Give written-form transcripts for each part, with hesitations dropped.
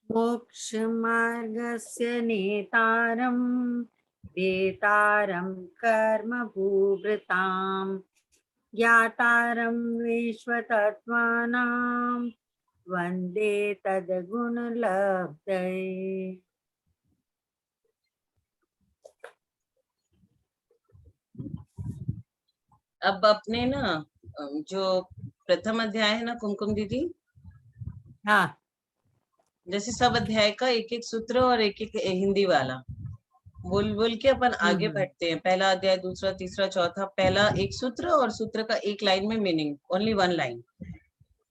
मोक्षमार्गस्य नेतारं वेतारं कर्मभूभृतां ज्ञातारं विश्वतत्त्वानां वन्दे तद्गुणलब्धये। अब अपने ना जो प्रथम अध्याय है ना कुमकुम दीदी, हाँ, जैसे सब अध्याय का एक एक सूत्र और एक एक हिंदी वाला बोल बोल के अपन आगे बढ़ते हैं। पहला अध्याय, दूसरा, तीसरा, चौथा, पहला एक सूत्र और सूत्र का एक लाइन में मीनिंग, ओनली वन लाइन।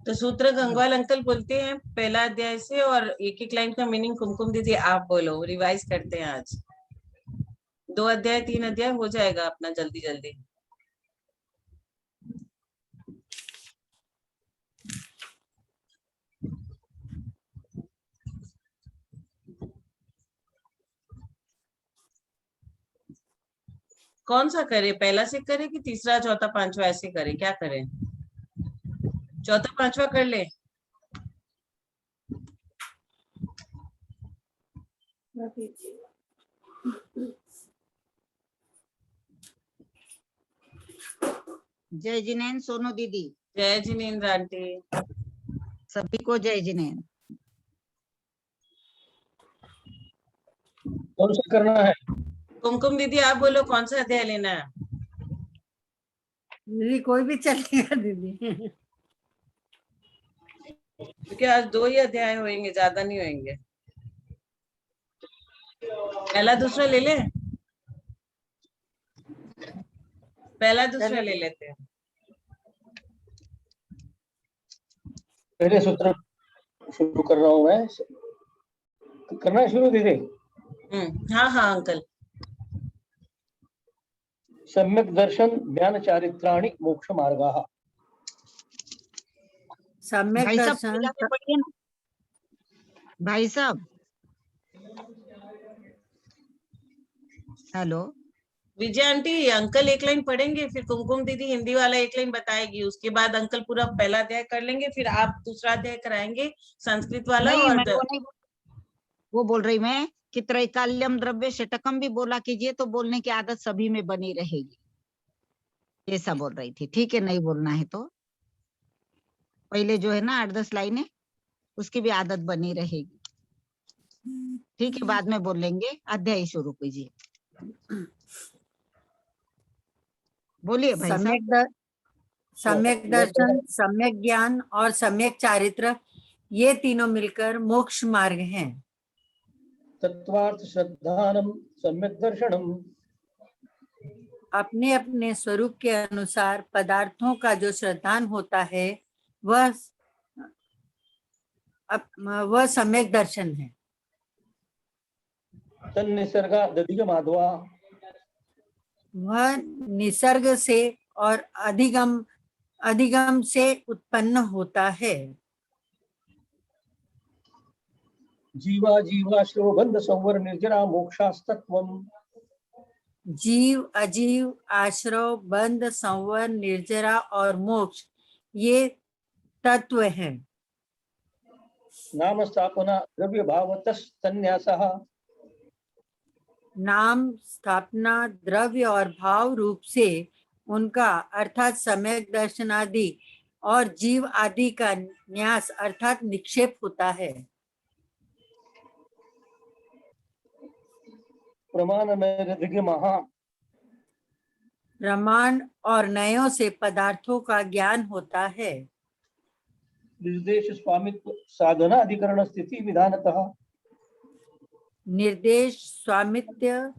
तो सूत्र गंगवाल अंकल बोलते हैं पहला अध्याय से, और एक एक लाइन का मीनिंग कुमकुम दीदी आप बोलो। रिवाइज करते हैं आज, 2 अध्याय 3 अध्याय हो जाएगा अपना जल्दी जल्दी। कौन सा करे, पहला से करे कि तीसरा चौथा पांचवा ऐसे करे, क्या करें? चौथा पांचवा कर ले। जय जिनेन सोनू दीदी, जय जिनेन्द्र आंटी, सभी को जय जिनेन। कौन सा करना है? कुमकुम दीदी आप बोलो कौन सा अध्याय लेना है? दीदी कोई भी चलेगा दीदी। क्योंकि आज 2 ही अध्याय होंगे, ज्यादा नहीं होंगे। पहला दूसरा ले ले, पहला दूसरा ले लेते हैं। पहले सूत्र शुरू कर रहा हूँ मैं, करना है शुरू दीदी? हाँ हाँ अंकल। सम्यक दर्शन ज्ञान चारित्राणि मोक्ष मार्गाः। सम्यक भाई साहब दर्शन, पहला तो पढ़िए ना भाई साहब। हेलो विजय आंटी, अंकल एक लाइन पढ़ेंगे, फिर कुमकुम दीदी हिंदी वाला एक लाइन बताएगी, उसके बाद अंकल पूरा पहला अध्याय कर लेंगे, फिर आप दूसरा अध्याय कराएंगे संस्कृत वाला। नहीं, और मैं वो बोल रही मैं कि त्रैकाल्यम द्रव्य षटकम भी बोला कीजिए, तो बोलने की आदत सभी में बनी रहेगी, ऐसा बोल रही थी। ठीक है, नहीं बोलना है तो पहले जो है ना 8-10 लाइनें, उसकी भी आदत बनी रहेगी। ठीक है, बाद में बोल लेंगे। अध्याय शुरू कीजिए, बोलिए भाई साहब। सम्यक दर्शन, सम्यक ज्ञान और सम्यक चारित्र, ये तीनों मिलकर मोक्ष मार्ग हैं। तत्वार्थ श्रद्धानम सम्यक दर्शनम, अपने अपने स्वरूप के अनुसार पदार्थों का जो श्रद्धान होता है वह सम्यक दर्शन है। तन्निसर्गा दधिग माधवा, वह निसर्ग से और अधिगम से उत्पन्न होता है। जीवा जीवाश्रव बंध संवर निर्जरा मोक्षास्तत्वम, जीव अजीव आश्रव बंध संवर निर्जरा और मोक्ष, ये तत्व है। नाम स्थापना द्रव्य भावतस् तन्यासः, नाम स्थापना द्रव्य और भाव रूप से उनका अर्थात सम्यक दर्शन आदि और जीव आदि का न्यास अर्थात निक्षेप होता है। प्रमाण नैरधिग महा, प्रमाण और नयों से पदार्थों का ज्ञान होता है। निर्देश स्वामित्व साधना अधिकरण स्थिति विधानतः, निर्देश स्वामित्व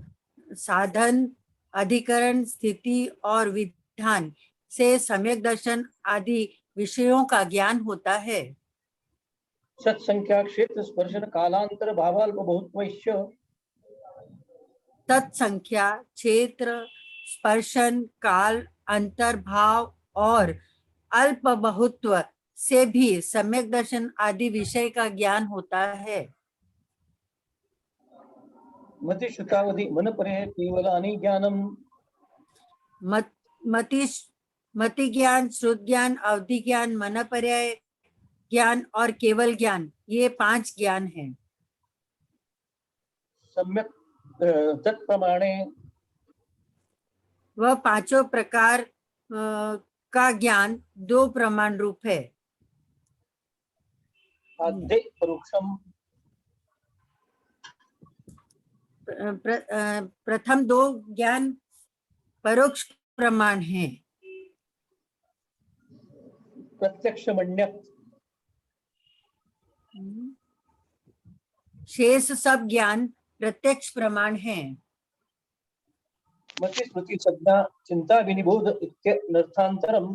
साधन अधिकरण स्थिति और विधान से सम्यक दर्शन आदि विषयों का ज्ञान होता है। सत्संख्या क्षेत्र स्पर्शन कालांतर भावाल्प बहुत्वैश्च, तत्संख्या क्षेत्र स्पर्शन काल अंतर्भाव और अल्प बहुत्व से भी सम्यक दर्शन आदि विषय का ज्ञान होता है। मति श्रुतावधि मन परे केवलानि ज्ञानम, मति ज्ञान, श्रुत ज्ञान, अवधि ज्ञान, मन पर्याय ज्ञान और केवल ज्ञान, ये 5 ज्ञान हैं। सम्यक तत्प्रमाणे वह पांचों प्रकार का ज्ञान दो प्रमाण रूप है। आद्य परोक्षम प्रथम दो ज्ञान परोक्ष प्रमाण है। प्रत्यक्ष मण्यक शेष सब ज्ञान प्रत्यक्ष प्रमाण है। मति स्मृति संज्ञा चिंता विनिबोध इत्यनर्थांतरम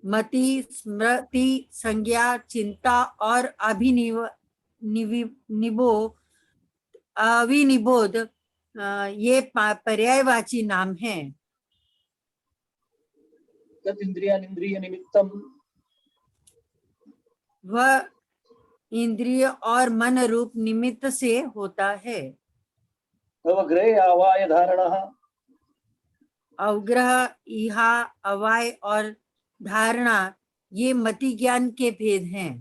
मति स्मृति संज्ञा चिंता और अविनिबोध ये पर्यायवाची नाम है। तद इंद्रिय निमित्तम वह इंद्रिय और मन रूप निमित्त से होता है। अवग्रह आवाय धारणा अवग्रह इहा अवाय और धारणा ये मति ज्ञान के भेद हैं।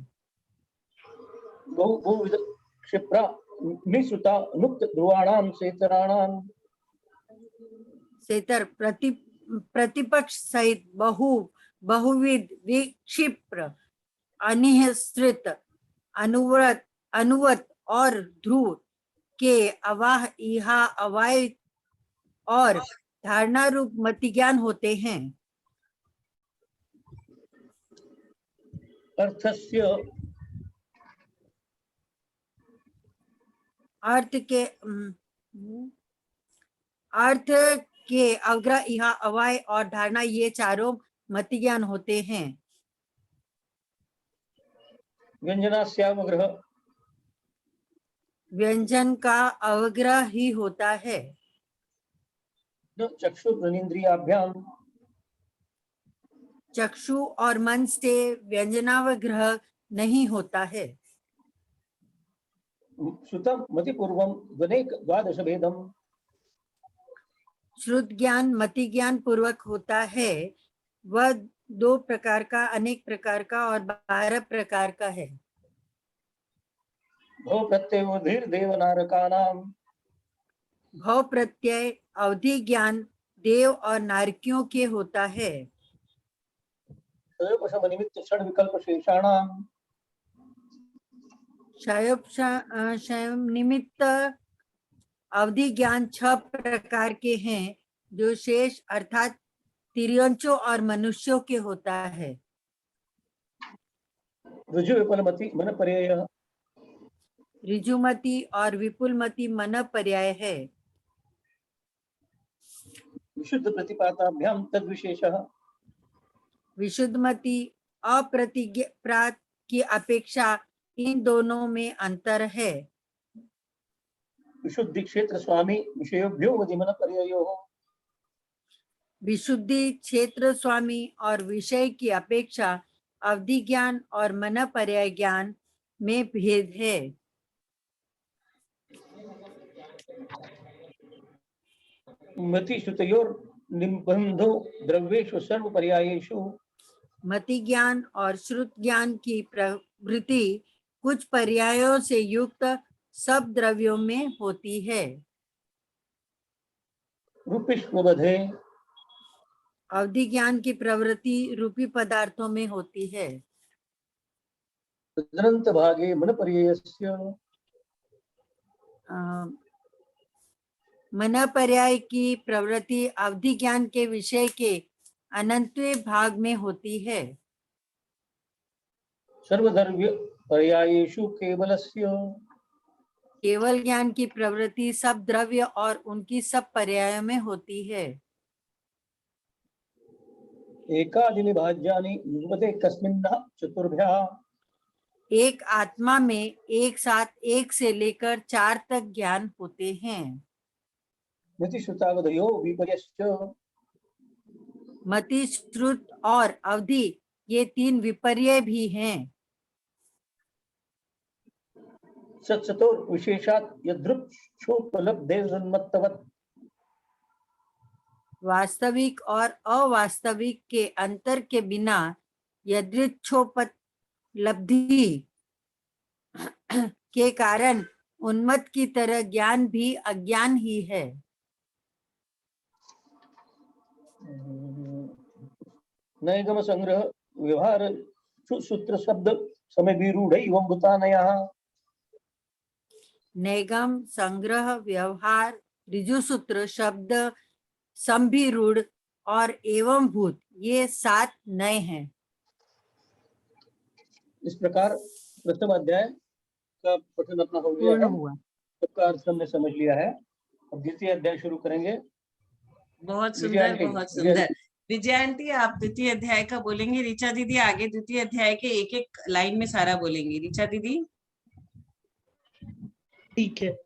बहुविध क्षिप्रा निश्रुता नुक्त ध्रुवाणाम सेतराणाम सेतर प्रतिपक्ष सहित बहुविध विक्षिप्र अनिहस्त्रित अनुवत और ध्रुव के अवाह इहा अवाय और धारणा रूप मति ज्ञान होते हैं। अर्थस्य अर्थ के अग्रह इहा अवाय और धारणा ये चारों मति ज्ञान होते हैं। व्यंजनास्यावग्रह व्यंजन का अवग्रह ही होता है। न चक्षुर्निंद्रियाभ्याम चक्षु और मन से व्यंजनावग्रह नहीं होता है। श्रुतम मति पूर्वम द्वनेक द्वादश भेदम श्रुत ज्ञान मति ज्ञान पूर्वक होता है। वह दो प्रकार का, अनेक प्रकार का और 12 प्रकार का है। भव प्रत्यय देव नारकानाम भव प्रत्यय अवधि ज्ञान देव और नारकियों के होता है। निमित्त षड विकल्प शेषाणाम शयम निमित्त अवधि ज्ञान 6 प्रकार के हैं जो शेष अर्थात तिर्यंचों और मनुष्यों के होता है। ऋजु विपुलमति मन पर्याय ऋजुमति और विपुलमति मन पर्याय है। विशुद्ध प्रतिपाताभ्याम तद विशेषः विशुद्धमति अप्रतिज्ञात की अपेक्षा इन दोनों में अंतर है। विशुद्धि क्षेत्र स्वामी विषयोभ्यो मन पर्यायो विशुद्धि क्षेत्र स्वामी और विषय की अपेक्षा अवधि ज्ञान और मन पर्याय ज्ञान में भेद है। मति श्रुतयोर निबंधो द्रव्येषु सर्व पर्यायेषु मति ज्ञान और श्रुत ज्ञान की प्रवृत्ति कुछ पर्यायों से युक्त सब द्रव्यों में होती है। रूपिष्वबधे अवधि ज्ञान की प्रवृत्ति रूपी पदार्थों में होती है। तदनंत भागे मन पर्यायस्य मन पर्याय की प्रवृत्ति अवधि ज्ञान के विषय के अनंतवें भाग में होती है। सर्वद्रव्य पर्यायेषु केवलस्य केवल ज्ञान की प्रवृत्ति सब द्रव्य और उनकी सब पर्यायों में होती है। एकादिनि भाज्यानि युगपते कस्मिन्नः चतुर्भ्यः एक आत्मा में एक साथ 1 से लेकर 4 तक ज्ञान होते हैं। मति श्रुतावधयो विपर्यश्च मति श्रुत और अवधि ये 3 विपर्य भी हैं। सत्सतो विशेषात् यदृक्षोपलब्धे सन्मत्तवत् वास्तविक और अवास्तविक के अंतर के बिना यदृच्छोपलब्धि के कारण उन्मत्त की तरह ज्ञान भी अज्ञान ही है। नैगम संग्रह व्यवहार सूत्र शब्द समय विरूढ़ एवं भूतानया। नैगम, संग्रह, व्यवहार, ऋजु सूत्र, शब्द, संभिरूढ़ और एवं भूत, ये 7 नए हैं। इस प्रकार प्रथम अध्याय का पठन अपना हो गया पूर्ण है, हुआ। सबका अर्थ हमने समझ लिया है। अब द्वितीय अध्याय शुरू करेंगे। बहुत सुंदर, विजयांती, बहुत सुंदर। विजयांती, आप द्वितीय अध्याय का बोलेंगे। ऋचा दीदी आगे द्वितीय अध्याय के एक एक लाइन में सारा बोलेंगी। ऋचा दीदी। ठीक है।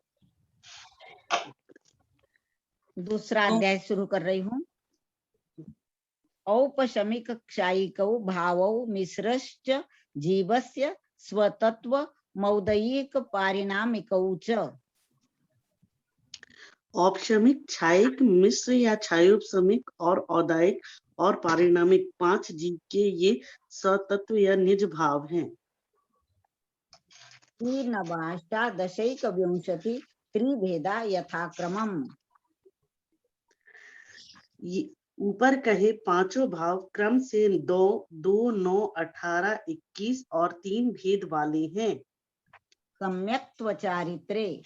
दूसरा अध्याय शुरू कर रही हूँ। औपशमिक क्षायिकौ भावौ मिश्रश्च जीवस्य स्वतत्व मौदयिक पारिणामिकौ च। औपशमिक, क्षायिक, मिश्र या क्षायोपशमिक और औदायिक और पारिणामिक 5 जीव के ये सतत्व या निज भाव हैं। 3 त्रिभेदा यथाक्रमम्। ये ऊपर कहे पांचों भाव क्रम से 2, 2, 9, 18, 21 और 3 भेद वाले हैं। सम्यक्त्व चारित्रे।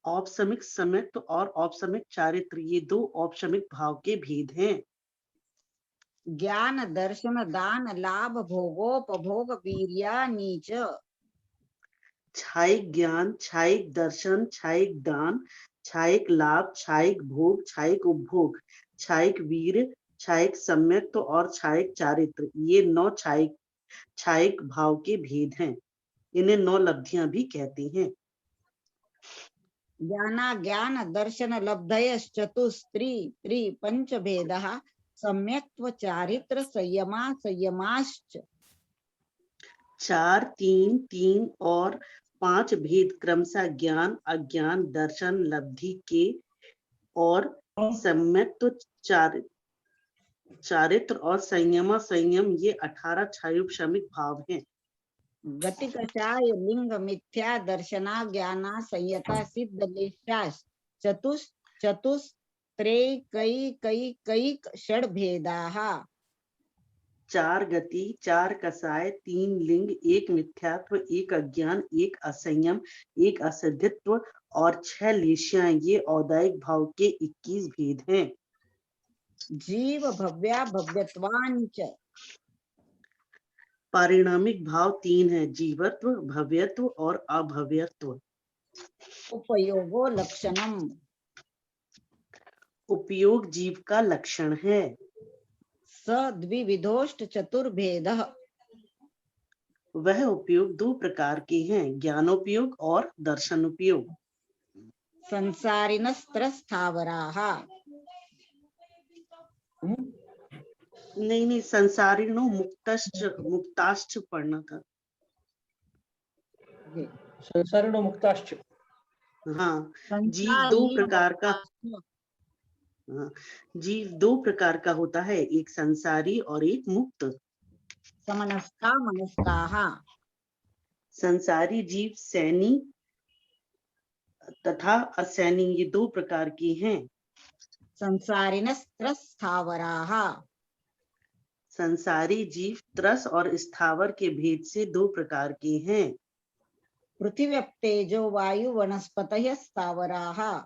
औपशमिक, सम्यक्त्व और औपशमिक चारित्र, ये 2 औपशमिक भाव के भेद हैं। ज्ञान दर्शन दान लाभ भोगोपभोग वीर्यानि च। क्षायिक ज्ञान, क्षायिक दर्शन, क्षायिक दान, क्षायिक लाभ, क्षायिक भोग, क्षायिक उपभोग, क्षायिक वीर, क्षायिक सम्यक्त्व और क्षायिक चारित्र, ये 9 क्षायिक भाव के भेद हैं। इन्हें 9 लब्धियां भी कहते हैं। ज्ञान दर्शन लब्धयश्चतुस्त्री पंचभेदः सम्यक्त्व चारित्र संयमा संयमाश्च। 4, 3, 3 और 5 भेद क्रमशः ज्ञान, अज्ञान, दर्शन, लब्धि के और सम्यक्त्व, चारित्र और संयम, ये 18 क्षायोपशमिक भाव हैं। गति कषाय लिंग मिथ्या दर्शना ज्ञाना संयता सिद्ध लेशास चतुस्त्रैकैकैक षड्भेदाः। 4 गति, 4 कसाय, 3 लिंग, 1 मिथ्यात्व, 1 अज्ञान, 1 असंयम, 1 असिद्धित्व और 6 लेशियां, ये औदायिक भाव के 21 भेद हैं। जीव भव्या भव्यत्वानि च। पारिणामिक भाव 3 है, जीवत्व, भव्यत्व और अभव्यत्व। उपयोगो लक्षणम। उपयोग जीव का लक्षण है। स द्विविधोष्ट चतुर्भेदः। वह उपयोग 2 प्रकार के हैं, ज्ञानोपयोग और दर्शनोपयोग। संसारिणस्त्रस्थावराः। नहीं, संसारिणो मुक्ताश्च पढ़ना था। संसारिणो मुक्ताश्च। हाँ, जीव 2 प्रकार का, हाँ, जीव 2 प्रकार का होता है, एक संसारी और एक मुक्त। समनस्का मनस्काः। संसारी जीव सैनी तथा असैनी, ये 2 प्रकार की हैं। संसारिणस्त्रस्थावराः। संसारी जीव त्रस और स्थावर के भेद से 2 प्रकार के हैं। पृथिव्यप्तेजो वायु वनस्पतयः स्थावराः।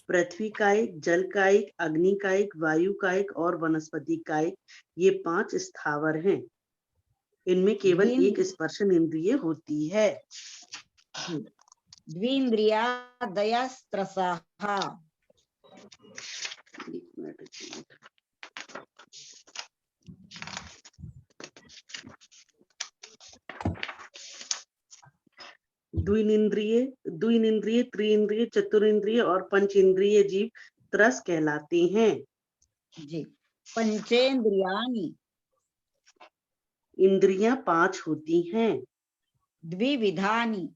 पृथ्वी कायिक, जल कायिक, अग्नि कायिक, वायु कायिक और वनस्पति कायिक, ये 5 स्थावर हैं। इनमें केवल एक स्पर्शन इंद्रिय होती है। द्विन्द्रियादयस्त्रसाः। एक मिनट। द्विनिंद्रिय, त्रिइंद्रिय, चतुरिंद्रिय और पंचेंद्रिय जीव त्रस कहलाते हैं। जी। पंचेन्द्रियाणि। इंद्रियां 5 होती हैं। द्विविधानि।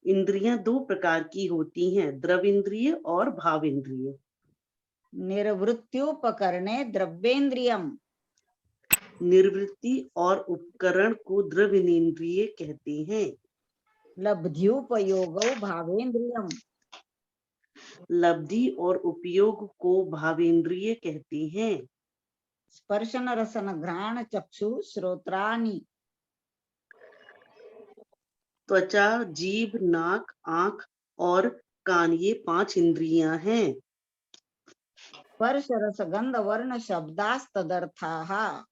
इंद्रियां 2 प्रकार की होती हैं, द्रविंद्रिय और भावेंद्रिय। निर्वृत्त्युपकरणे द्रव्येन्द्रियम्। निर्वृत्ति और उपकरण को द्रविनेन्द्रिय कहते हैं। लब्ध्युपयोगौ भावेन्द्रियम। लब्धि और उपयोग को भावेंद्रिय कहते हैं। स्पर्शन रसन घ्राण चक्षु श्रोत्राणि। त्वचा, जीभ, नाक, आंख और कान ये 5 इंद्रियां हैं। स्पर्श रस गंध वर्ण शब्दास्तदर्थाः।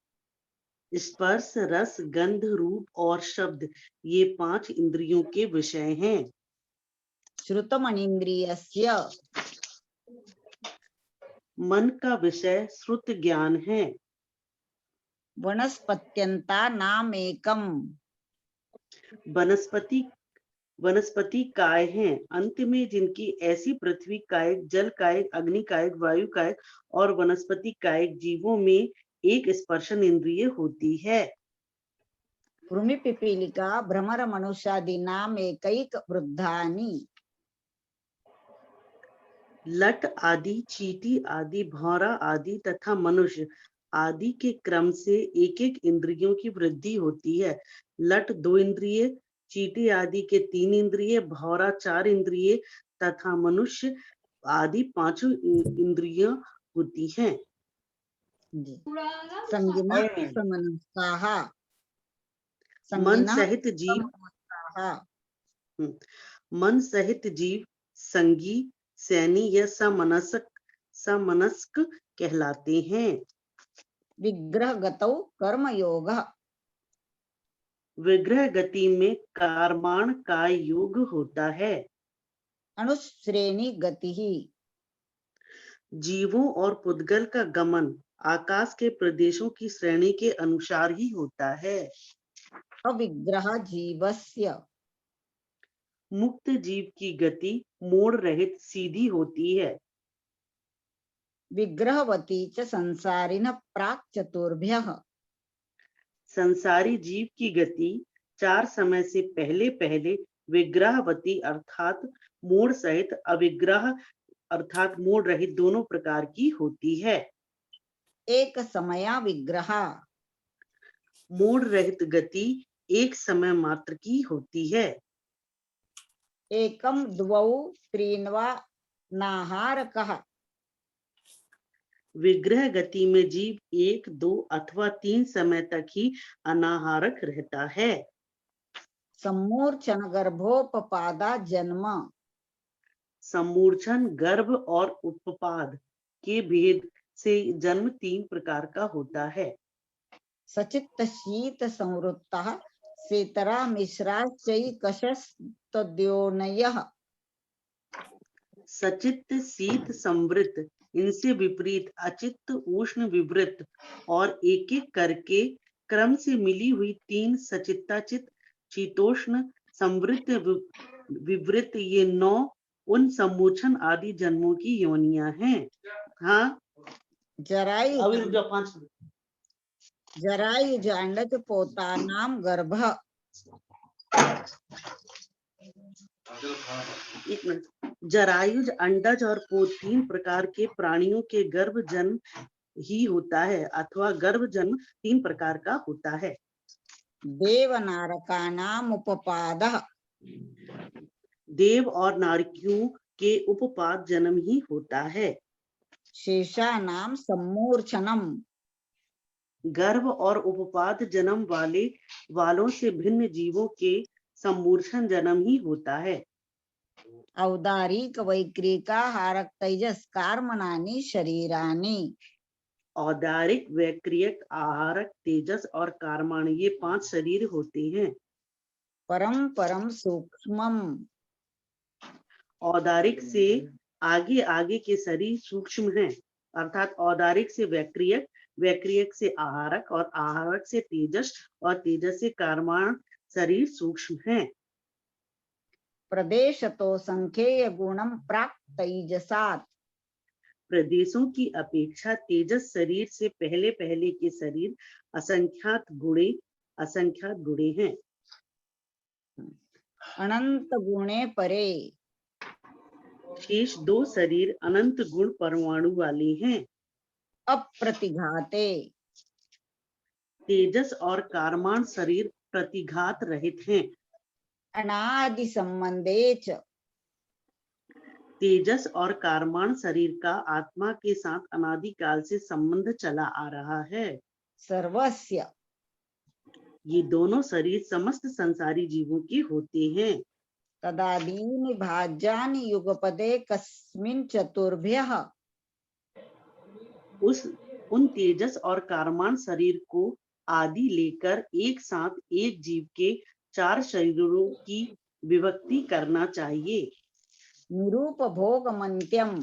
स्पर्श, रस, गंध, रूप और शब्द ये 5 इंद्रियों के विषय हैं। श्रुतमनीन्द्रियस्य। मन का विषय श्रुत ज्ञान है। वनस्पत्यंता नामेकम। वनस्पति काय हैं, अंत में जिनकी ऐसी पृथ्वी कायिक, जल कायिक, अग्नि कायिक, वायु कायिक और वनस्पति कायिक जीवों में एक स्पर्शन इंद्रिय होती है। कृमि पिपीलिका भ्रमर मनुष्यादि नामेकैक वृद्धानि। लट आदि, चींटी आदि, भौरा आदि तथा मनुष्य आदि के क्रम से एक एक इंद्रियों की वृद्धि होती है। लट 2 इंद्रिय, चींटी आदि के 3 इंद्रिय, भौरा 4 इंद्रिय तथा मनुष्य आदि 5 इंद्रियां होती हैं। संगिना समनस्काः। मन संगिना सहित जीव समनस्काः। मन सहित जीव संगी, सैनी या समनस्क कहलाते हैं। विग्रहगतौ कर्मयोगः। विग्रह गति में कर्माण का योग होता है। अनुश्रेणी गतिः। जीवों और पुद्गल का गमन आकाश के प्रदेशों की श्रेणी के अनुसार ही होता है। अविग्रह जीवस्य। मुक्त जीव की गति मोड़ रहित सीधी होती है। विग्रहवती च संसारिन प्राक् चतुर्भ्यः। संसारी जीव की गति 4 समय से पहले पहले विग्रहवती अर्थात मोड़ सहित, अविग्रह अर्थात मोड़ रहित दोनों प्रकार की होती है। एक समया विग्रह। मोड़ रहित गति एक समय मात्र की होती है। एकम द्वौ त्रीन्वा नाहारकः। विग्रह गति में जीव 1, 2 अथवा 3 समय तक ही अनाहारक रहता है। सम्मूर्छन गर्भोपपादा जन्म। सम्मूर्छन, गर्भ और उपपाद के भेद से जन्म 3 प्रकार का होता है। सचित्त शीत संवृत्तः सेतरा मिश्राश्चैकशस्तद्योनयः। सचित्त, शीत, संवृत्त, इनसे विपरीत अचित्त, उष्ण, विवृत और एक एक करके क्रम से मिली हुई 3 सचित्ताचित, शीतोष्ण, संवृत्त, विवृत ये 9 उन सम्मोचन आदि जन्मों की योनियां हैं। हाँ, जरायुज अंडज पोतानाम गर्भ। एक मिनट। जरायुज, अंडज और पोत 3 प्रकार के प्राणियों के गर्भ जन्म ही होता है अथवा गर्भ जन्म 3 प्रकार का होता है। देवनारकानाम उपपादः। देव और नारकियों के उपपाद जन्म ही होता है। शेषानाम सम्मूर्छनम। गर्भ और उपपाद जन्म वालों से भिन्न जीवों के सम्मूर्छन जन्म ही होता है। औदारिक वैक्रिका हारक तेजस कार्मणानि शरीरानि। औदारिक, वैक्रियक, आहारक, तेजस और कार्माण ये 5 शरीर होते हैं। परम परम सूक्ष्मम। औदारिक से आगे आगे के शरीर सूक्ष्म हैं, अर्थात औदारिक से वैक्रियक, वैक्रियक से आहारक और आहारक से तेजस और तेजस से कार्माण शरीर सूक्ष्म हैं। प्रदेशतो संख्येय गुणम प्राक् तेजसात्। प्रदेशों की अपेक्षा तेजस शरीर से पहले पहले के शरीर असंख्यात गुणे हैं। अनंत गुणे परे। शेष 2 शरीर अनंत गुण परमाणु वाले हैं। अप्रतिघाते। तेजस और कार्माण शरीर प्रतिघात रहित हैं। अनादि संबंधे च। तेजस और कारमान शरीर का आत्मा के साथ अनादिकाल से संबंध चला आ रहा है। सर्वस्य ये दोनों शरीर समस्त संसारी जीवों के होते हैं। तदादीनि भाज्यानि युगपदे कस्मिन् चतुर्भ्यः। उन तेजस और कारमान शरीर को आदि लेकर एक साथ एक जीव के 4 शरीरों की विभक्ति करना चाहिए। निरूपभोगमन्त्यम्।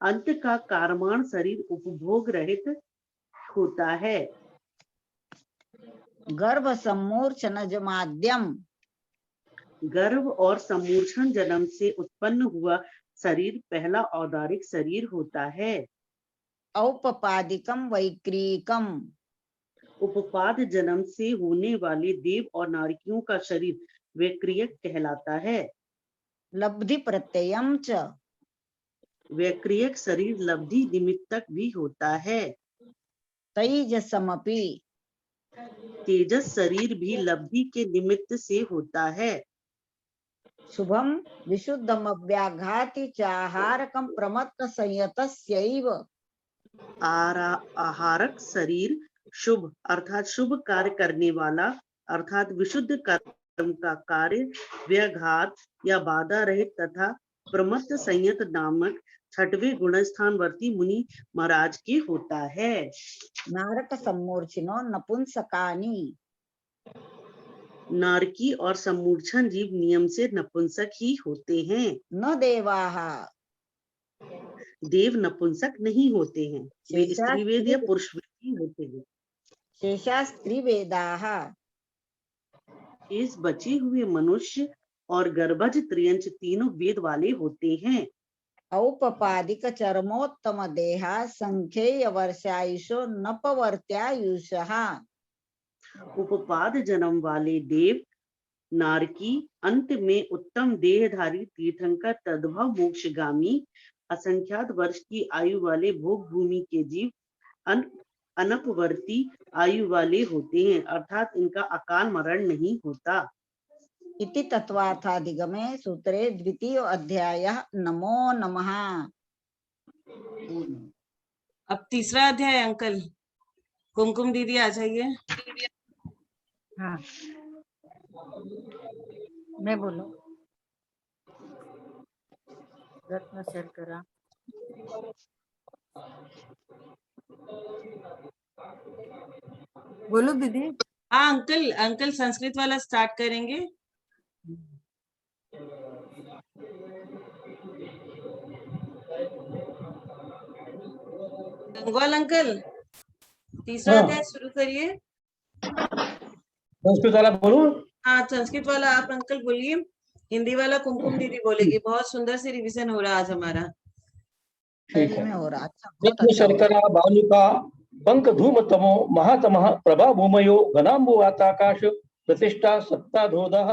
अंत का कारमान शरीर उपभोग रहित होता है। गर्भ सम्मूर्छनजमाद्यम। गर्भ और सम्मूर्छन जन्म से उत्पन्न हुआ शरीर पहला औदारिक शरीर होता है। औपपादिकम वैक्रीकम। उपपाद जन्म से होने वाले देव और नारियों का शरीर वैक्रियक कहलाता है। लब्धि प्रत्ययम च। वैक्रियक शरीर लब्धि निमित्तक भी होता है। तैजसमपि। तेजस शरीर भी लब्धि के निमित्त से होता है। शुभम विशुद्धमव्याघाति चाहारकम प्रमत्त संयतस्यैव। आहारक शरीर शुभ अर्थात शुभ कार्य करने वाला अर्थात विशुद्ध कर्म का कार्य व्याघात या बाधा रहित तथा प्रमत्त संयत नामक 6वें गुणस्थानवर्ती मुनि महाराज के होता है। नारक सम्मूर्छिनो नपुंसकानि। नारकी और सम्मूर्छन जीव नियम से नपुंसक ही होते हैं। न देवाः। देव नपुंसक नहीं होते हैं, वे स्त्रीवेद या पुरुषवेद ही होते हैं। शेषास्त्रिवेदाः। इस बचे हुए मनुष्य और गर्भज त्रियंच तीनों वेद वाले होते हैं। औपपादिक चरमोत्तम देहा संख्येय वर्षायुषो नपवर्त्यायुषः। उपपाद जन्म वाले देव नारकी अंत में उत्तम देहधारी तीर्थंकर तद्भव मोक्षगामी असंख्यात वर्ष की आयु वाले भोग भूमि के जीव अनपवर्ती आयु वाले होते हैं, अर्थात इनका अकाल मरण नहीं होता। इति तत्वार्थाधिगमे सूत्रे 2य अध्यायः। नमो नमः। अब 3रा अध्याय अंकल। कुमकुम दीदी आ जाइए। हाँ, मैं बोलो। रत्न शर्करा। बोलो दीदी। हाँ अंकल संस्कृत वाला स्टार्ट करेंगे। गंगवाल अंकल 3रा अध्याय शुरू करिए। संस्कृत वाला बोलूं? हाँ संस्कृत वाला आप अंकल बोलिए, हिंदी वाला कुमकुम दीदी बोलेगी। बहुत सुंदर से रिवीजन हो रहा आज हमारा। ठीक है। में हो रहा। अच्छा, बहुत रत्न अच्छा हो रहा। शर्करा बालुका पंक धूमतमो महातमः प्रभा भूमयो घनाम्बुवाताकाश प्रतिष्ठा सप्ताधोदः।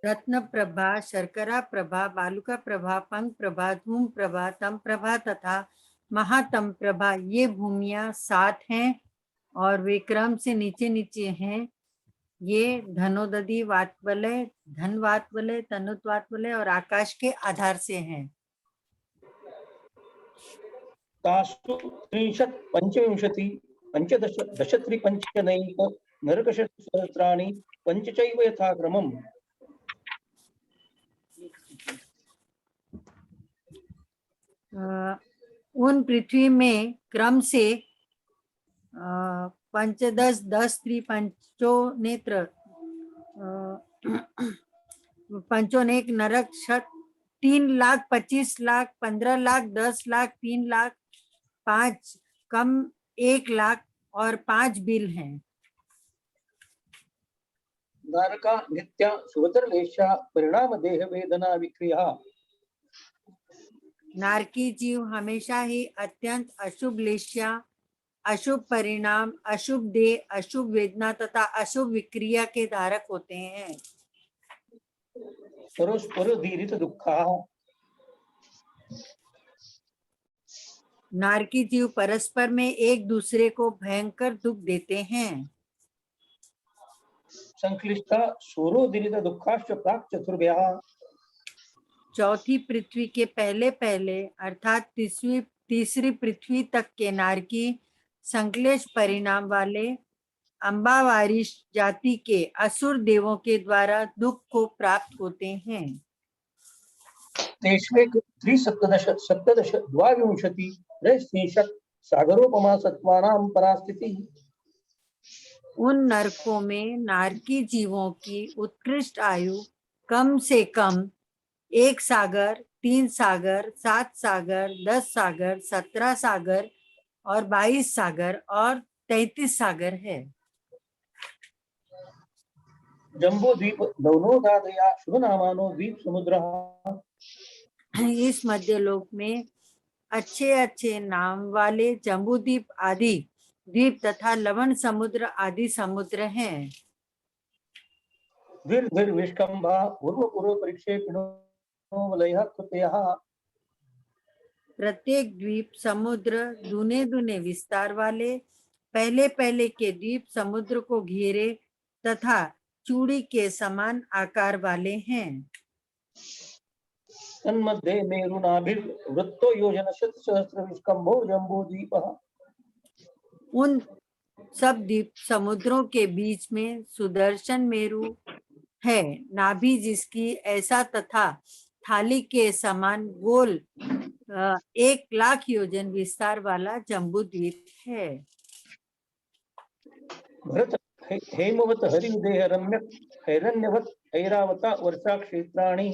रत्न प्रभा, शर्करा प्रभा, बालुका प्रभा, पंख प्रभा, धूम प्रभा, तम प्रभा तथा महातम प्रभा, ये भूमियां 7 हैं और वे क्रम से नीचे नीचे हैं। ये धनोदधि वात्वलय, धन वात्वलय, तनुत वात्वलय और आकाश के आधार से हैं। तासु 30 पंचविंशति पंचदश दशत्रिपंचनैक नरकशस्त्राणि पंचचैव यथाक्रमम्। उन पृथ्वी में क्रम से 15 10 त्रिपंचो नेत्र पंचोनेक नरक 3 लाख 25 लाख 15 लाख 10 लाख 3 लाख 5 कम 1 लाख और 5 बिल हैं। नारका नित्या सुवतरलेशा परिणाम देह वेदना विक्रिया। नारकी जीव हमेशा ही अत्यंत अशुभ लेश्या, अशुभ परिणाम, अशुभ देह, अशुभ वेदना तथा अशुभ विक्रिया के धारक होते हैं। परस्पर दीरित दुखा। नारकी जीव परस्पर में एक दूसरे को भयंकर दुख देते हैं। संक्लिष्टा सूरोदिलित दुःखाश्च प्राक् चतुर्भ्यः। चौथी पृथ्वी के पहले पहले अर्थात तीसरी पृथ्वी तक के नारकी संक्लेश परिणाम वाले अंबावारिश जाति के असुर देवों के द्वारा दुख को प्राप्त होते हैं। तेष्वेक 3 द्वाविंशति त्रयस्त्रिंशत् सागरोपमा सत्त्वानां परास्थितिः। उन नरकों में नारकी जीवों की उत्कृष्ट आयु कम से कम 1 सागर, 3 सागर, 7 सागर, 10 सागर, 17 सागर और 22 सागर और 33 सागर है। जम्बो द्वीप दौनोदादया शुभनामानो द्वीप समुद्रः। इस मध्यलोक में अच्छे अच्छे नाम वाले जम्बूद्वीप आदि द्वीप तथा लवण समुद्र आदि समुद्र हैं। विष्कंभा पूर्व पूर्व परिक्षेपिणो वलयः कृतयः। प्रत्येक द्वीप समुद्र दूने दूने विस्तार वाले पहले पहले के द्वीप समुद्र को घेरे तथा चूड़ी के समान आकार वाले हैं। तन्मध्ये मेरुनाभिर्वृत्तो योजनशतसहस्र विष्कंभो जम्बूद्वीपः। उन सब द्वीप समुद्रों के बीच में सुदर्शन मेरु है, नाभि जिसकी ऐसा तथा थाली के समान गोल 1,00,000 योजन विस्तार वाला जम्बू द्वीप है। भरत हेमवत हरिदेह रम्यक हैरण्यवत ऐरावता वर्षा क्षेत्राणि।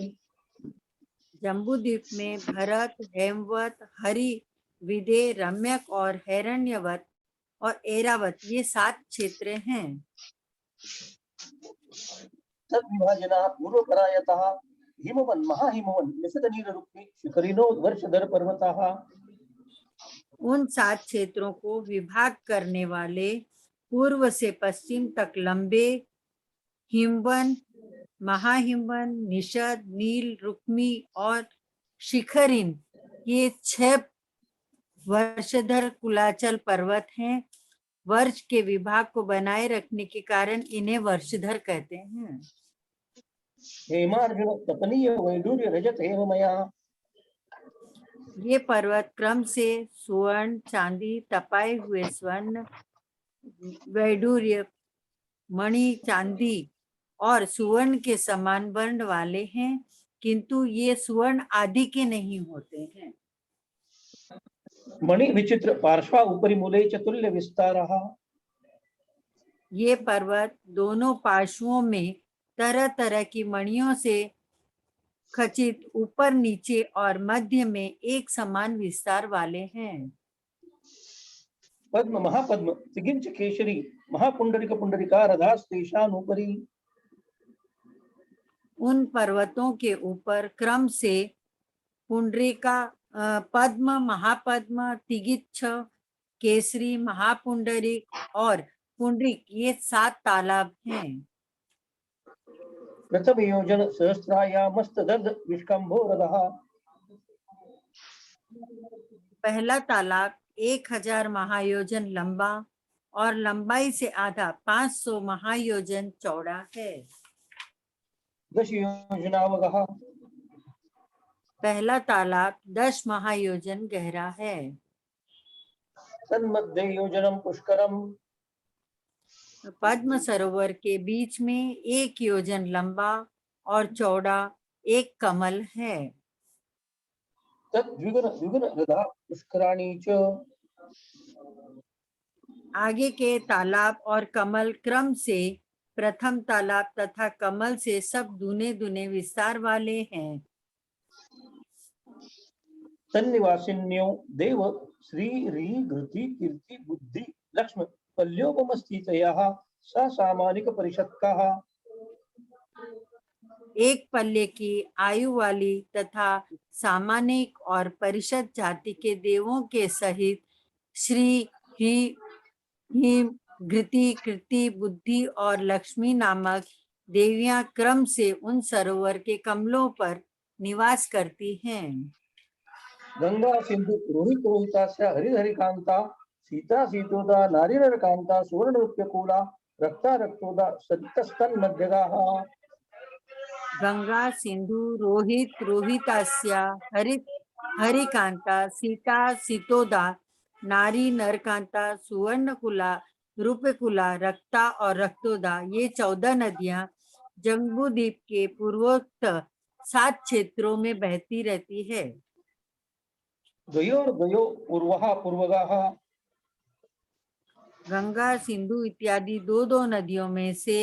जम्बू द्वीप में भरत, हेमवत, हरि, विदेह, रम्यक और हैरण्यवत और ऐरावत ये 7 क्षेत्र हैं। तद्विभाजना पूर्वपरायतः हिमवन महाहिमवन निषदनीररूपी शिखरिणो वर्षधर पर्वतः। उन 7 क्षेत्रों को विभाग करने वाले पूर्व से पश्चिम तक लंबे हिमवन, महाहिमवन, निषद, नील, रुक्मी और शिखरिन ये 6 वर्षधर कुलाचल पर्वत हैं। वर्ष के विभाग को बनाए रखने के कारण इन्हें वर्षधर कहते हैं। हेमार्जुन तपनीय वैडूर्य रजत हेममया। ये पर्वत क्रम से स्वर्ण, चांदी, तपाए हुए स्वर्ण, वैडूर्य, मणि, चांदी और सुवर्ण के समान वर्ण वाले हैं, किंतु ये सुवर्ण आदि के नहीं होते हैं। मणि विचित्र पार्श्वा उपरि मूले चतुल्य विस्तारः। ये पर्वत दोनों पार्श्वों में तरह तरह की मणियों से खचित ऊपर नीचे और मध्य में एक समान विस्तार वाले हैं। पद्म महापद्म तिगिंच केशरी महापुंडरिक पुंडरिका रथास्तेषानुपरि। उन पर्वतों के ऊपर क्रम से पुंडरिका, पद्म, महापद्म, तिगिच्छ, केसरी, महापुंडरिक और पुंडरिक ये 7 तालाब हैं। प्रथम योजन सहस्रायामस्तदर्ध विष्कंभो रथः। पहला तालाब 1000 महायोजन लंबा और लंबाई से आधा 500 महायोजन चौड़ा है। दश योजनावगः। पहला तालाब 10 महायोजन गहरा है। तन्मध्ये योजनम पुष्करम। पद्म सरोवर के बीच में 1 योजन लंबा और चौड़ा एक कमल है। तद्विगुण विगुण रथा पुष्कराणि च। आगे के तालाब और कमल क्रम से प्रथम तालाब तथा कमल से सब दूने दूने विस्तार वाले हैं। तन्निवासिन्यो देव श्री री घृति कीर्ति बुद्धि लक्ष्म पल्योपमस्थितयः स सामानिक परिषत्कः। एक पल्ले की आयु वाली तथा सामानिक और परिषद जाति के देवों के सहित श्री ही घृति, कृति, बुद्धि और लक्ष्मी नामक देवियां क्रम से उन सरोवर के कमलों पर निवास करती हैं। गंगा सिंधु रोहित रोहितास्य हरिहरिकांता सीता सीतोदा नारीनरकांता सुवर्ण रूप्यकूला रक्ता रक्तोदा सत्तस्तन्मध्यगाः गंगा सिंधु रोहित रोहितास्या हरित हरिकांता सीता सीतोदा नारी नरकांता सुवर्णकुला रूपकुला रक्ता और रक्तोदा ये 14 नदियां जम्बूद्वीप के पूर्वोक्त 7 क्षेत्रों में बहती रहती है। द्वयोर्द्वयो पूर्वः पूर्वगाः गंगा सिंधु इत्यादि दो नदियों में से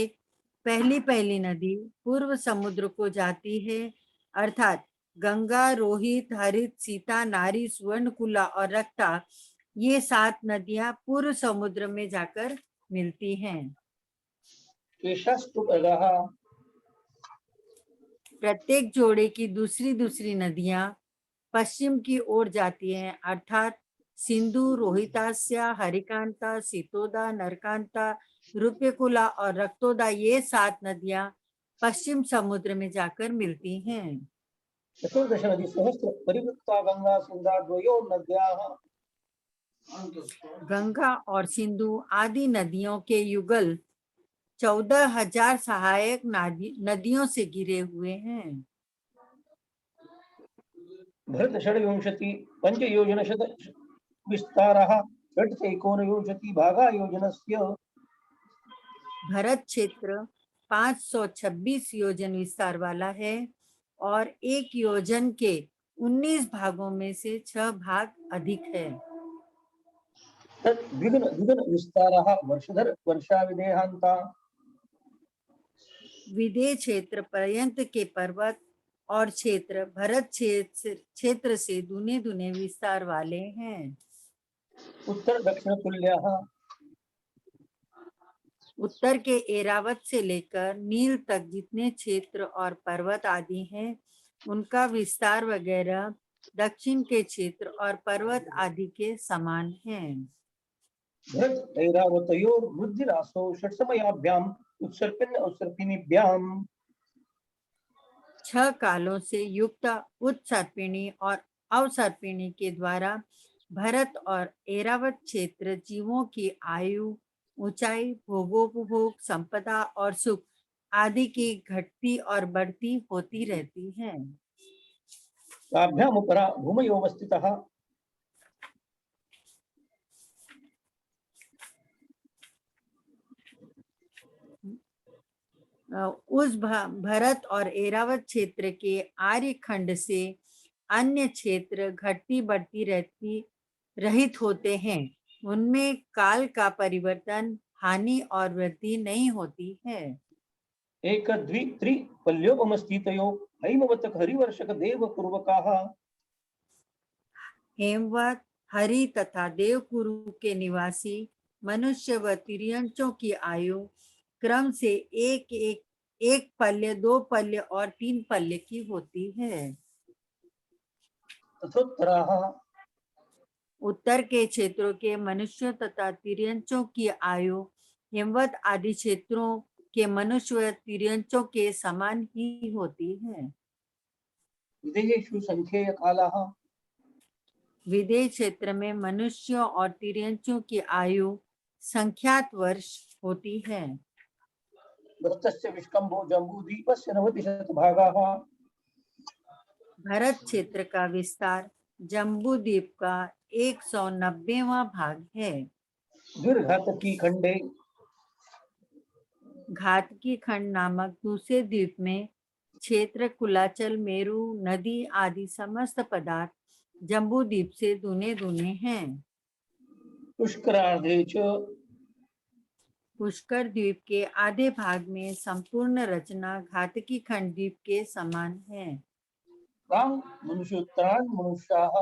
पहली नदी पूर्व समुद्र को जाती है, अर्थात गंगा रोहित हरित सीता नारी सुवर्णकुला और रक्ता ये 7 नदियां पूर्व समुद्र में जाकर मिलती हैं। केशास्तुभगाः प्रत्येक जोड़े की दूसरी नदियां पश्चिम की ओर जाती हैं, अर्थात सिंधु रोहितास्या हरिकांता सीतोदा नरकांता रूपकुला और रक्तोदा ये 7 नदियां पश्चिम समुद्र में जाकर मिलती हैं। चतुर्दश नदी सहस्र परिवृत्ता गंगा सिंधा द्वयो नद्याः गंगा और सिंधु आदि नदियों के युगल 14,000 सहायक नदियों से घिरे हुए हैं। भरत षड्विंशति पंचयोजनशत विस्तारः षट् एकोनविंशति भागा योजनस्य भरत क्षेत्र 526 योजन विस्तार वाला है और एक योजन के 19 भागों में से 6 भाग अधिक है। तत् द्विगुण द्विगुण विस्तारः वर्षधर वर्षाविदेहान्ता विदेह क्षेत्र पर्यंत के पर्वत और क्षेत्र भरत क्षेत्र से दुने दुने विस्तार वाले हैं। उत्तर दक्षिण तुल्याः उत्तर के एरावत से लेकर नील तक जितने क्षेत्र और पर्वत आदि हैं, उनका विस्तार वगैरह दक्षिण के क्षेत्र और पर्वत आदि के समान हैं। भरत ऐरावतयोर वृद्धिरासो षट्समयाभ्याम उत्सर्पिन उत्सर्पिनीभ्याम 6 कालों से युक्त उत्सर्पिणी और अवसर्पिणी के द्वारा भरत और ऐरावत क्षेत्र जीवों की आयु ऊंचाई भोगोपभोग संपदा और सुख आदि की घटती और बढ़ती होती रहती है। ताभ्याम उपरा भूमयोवस्थितः उस भरत और ऐरावत क्षेत्र के आर्य खंड से अन्य क्षेत्र घटती बढ़ती रहती रहित होते हैं, उनमें काल का परिवर्तन हानि और वृद्धि नहीं होती है। एक द्वि त्रि पल्योपमस्थितयो हैमवतक हरिवर्षक देव पूर्वकाः हेमवत हरि तथा देवकुरु के निवासी मनुष्य व तिर्यंचों की आयु क्रम से एक पल्य 2 पल्य और 3 पल्य की होती है। तथोत्तराः उत्तर के क्षेत्रों के मनुष्यों तथा तिर्यंचों की आयु हेमवत आदि क्षेत्रों के मनुष्य व तिर्यंचों के समान ही होती है। विदेहेषु संख्येय कालाः विदेह क्षेत्र में मनुष्यों और तिर्यंचों की आयु संख्यात वर्ष होती है। भरतस्य विष्कम्भो जम्बूद्वीपस्य 90 भागाः भरत क्षेत्र का विस्तार जम्बूद्वीप का 190वां भाग है। गिरघातकी खंडे घातकी खंड नामक दूसरे द्वीप में क्षेत्र कुलाचल मेरु नदी आदि समस्त पदार्थ जम्बूद्वीप से दुने दुने हैं। पुष्करार्धे च पुष्कर द्वीप के आधे भाग में संपूर्ण रचना घातकी खंड द्वीप के समान है। मनुष्योत्तरान् मनुष्याः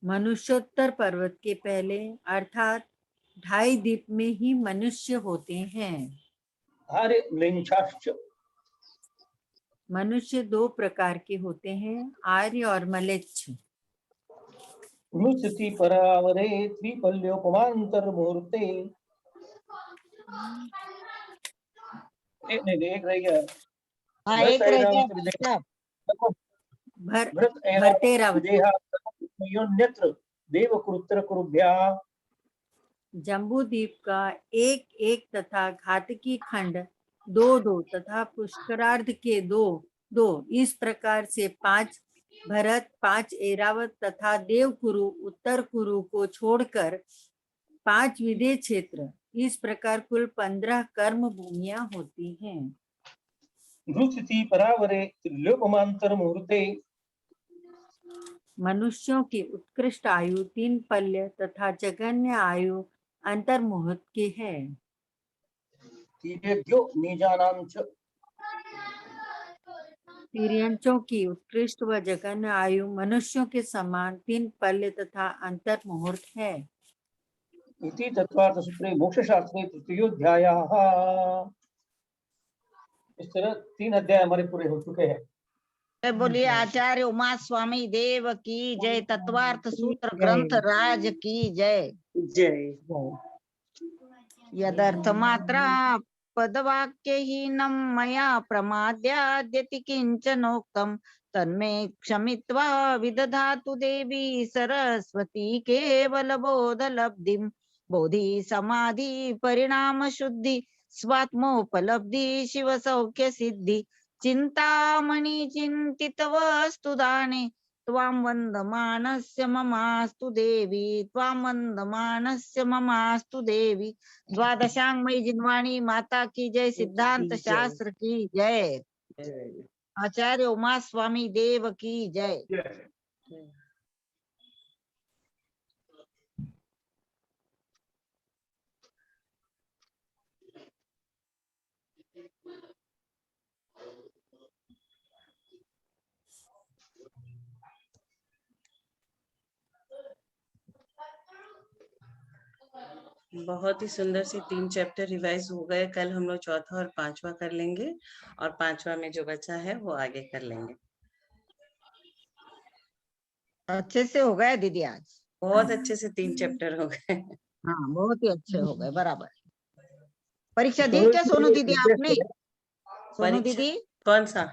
मनुष्योत्तर पर्वत के पहले अर्थात 2.5 द्वीप में ही मनुष्य होते हैं। आर्य म्लेच्छाश्च मनुष्य 2 प्रकार के होते हैं, आर्य और मलेच्छ। नुस्ति परावरे त्रिपल्योपमांतर मुहूर्ते एक रह गया। हाँ एक रह गया। भरतेरावती देवकुरुत्र कुरुभ्या जम्बू द्वीप का 1-1 तथा घातकी खंड 2-2 तथा पुष्करार्ध के 2-2, इस प्रकार से 5 भरत, 5 ऐरावत तथा देवकुरु उत्तर कुरु को छोड़कर 5 विदेह क्षेत्र, इस प्रकार कुल 15 कर्म भूमियां होती हैं। धृतिति परावरे त्रिलोकमांतर मुहूर्ते मनुष्यों की उत्कृष्ट आयु 3 पल्य तथा जघन्य आयु अंतर्मुहूर्त की है। तीरेभ्यो निजानां च तिर्यंचों की उत्कृष्ट व जघन्य आयु मनुष्यों के समान 3 पल्य तथा अंतर्मुहूर्त है। इति तत्वार्थ सूत्रे मोक्षशास्त्रे तृतीयोध्यायः। इस तरह 3 अध्याय हमारे पूरे हो चुके हैं। बोलिए आचार्य उमा स्वामी देव की जय। तत्वार्थ सूत्र ग्रंथ राज की जय। जय। यदर्थ मात्रा पदवाक्यहीनं मया प्रमाद्याद्यति किंचनोक्तं तन्मे क्षमित्वा विदधातु देवी सरस्वती केवल बोधलब्धिं। बोधि समाधि परिणाम शुद्धि स्वात्मोपलब्धि शिव सौख्य सिद्धि। चिंतामणि चिंतित वस्तु दाने त्वां वन्दमानस्य ममास्तु देवी। त्वां वन्दमानस्य ममास्तु देवी। द्वादशांगमयी जिनवाणी माता की जय। सिद्धांत शास्त्र की जय। आचार्य उमा स्वामी देव की जय। बहुत ही सुंदर से 3 चैप्टर रिवाइज हो गए। कल हम लोग चौथा और 5वां कर लेंगे और 5वां में जो बचा है वो आगे कर लेंगे। अच्छे से हो गए दीदी आज। बहुत अच्छे से 3 चैप्टर हो गए। हाँ बहुत ही अच्छे हो गए। बराबर। परीक्षा दी क्या सोनू दीदी आपने? सोनू परीक्षा दीदी कौन सा?